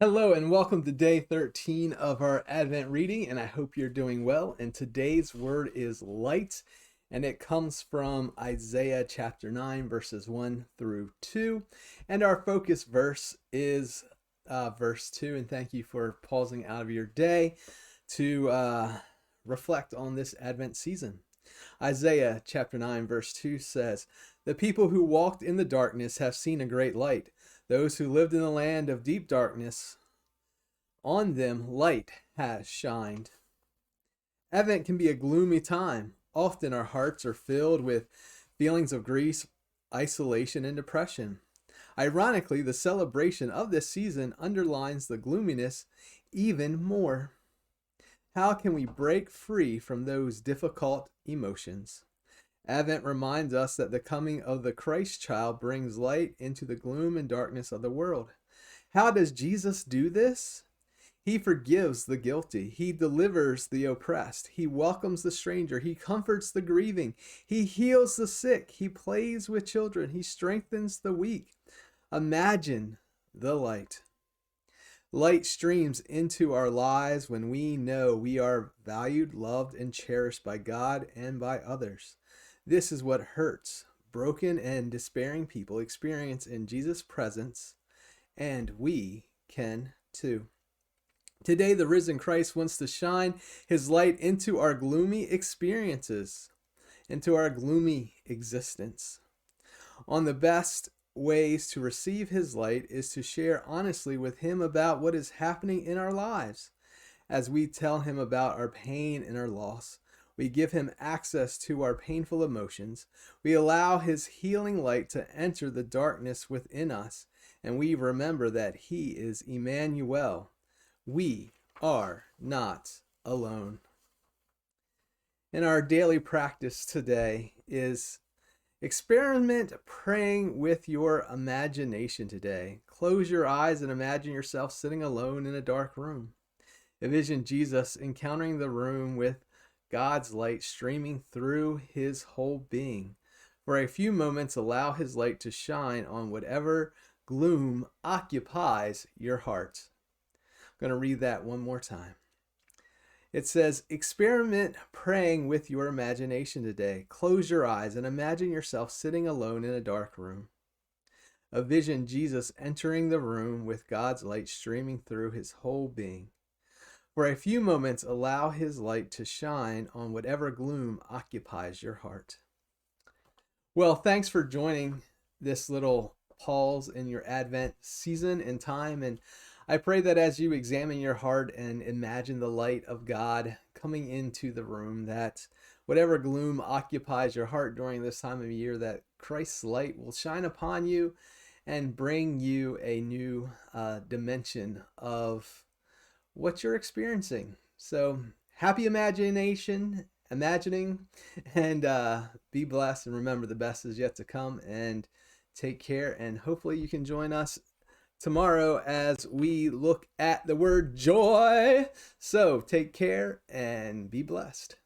Hello and welcome to day 13 of our Advent reading, and I hope you're doing well. And today's word is light, and it comes from Isaiah chapter 9, verses 1 through 2. And our focus verse is verse 2. And thank you for pausing out of your day to reflect on this Advent season. Isaiah chapter 9, verse 2 says, "The people who walked in the darkness have seen a great light. Those who lived in the land of deep darkness, on them light has shined." Advent can be a gloomy time. Often our hearts are filled with feelings of grief, isolation, and depression. Ironically, the celebration of this season underlines the gloominess even more. How can we break free from those difficult emotions? Advent reminds us that the coming of the Christ child brings light into the gloom and darkness of the world. How does Jesus do this? He forgives the guilty. He delivers the oppressed. He welcomes the stranger. He comforts the grieving. He heals the sick. He plays with children. He strengthens the weak. Imagine the light. Light streams into our lives when we know we are valued, loved, and cherished by God and by others. This is what hurts, broken, and despairing people experience in Jesus' presence, and we can too. Today, the risen Christ wants to shine his light into our gloomy experiences, into our gloomy existence. On the best ways to receive his light is to share honestly with him about what is happening in our lives. As we tell him about our pain and our loss, we give him access to our painful emotions. We allow his healing light to enter the darkness within us, and we remember that he is Emmanuel. We are not alone. And our daily practice today is experiment praying with your imagination today. Close your eyes and imagine yourself sitting alone in a dark room. Envision Jesus encountering the room with God's light streaming through his whole being. For a few moments, allow his light to shine on whatever gloom occupies your heart. I'm going to read that one more time. It says, experiment praying with your imagination today. Close your eyes and imagine yourself sitting alone in a dark room. Envision Jesus entering the room with God's light streaming through his whole being. For a few moments, allow his light to shine on whatever gloom occupies your heart. Well, thanks for joining this little pause in your Advent season and time. And I pray that as you examine your heart and imagine the light of God coming into the room, that whatever gloom occupies your heart during this time of year, that Christ's light will shine upon you and bring you a new dimension of what you're experiencing. So happy imagining, and be blessed. And remember, the best is yet to come. And take care. And hopefully you can join us tomorrow as we look at the word joy. So take care and be blessed.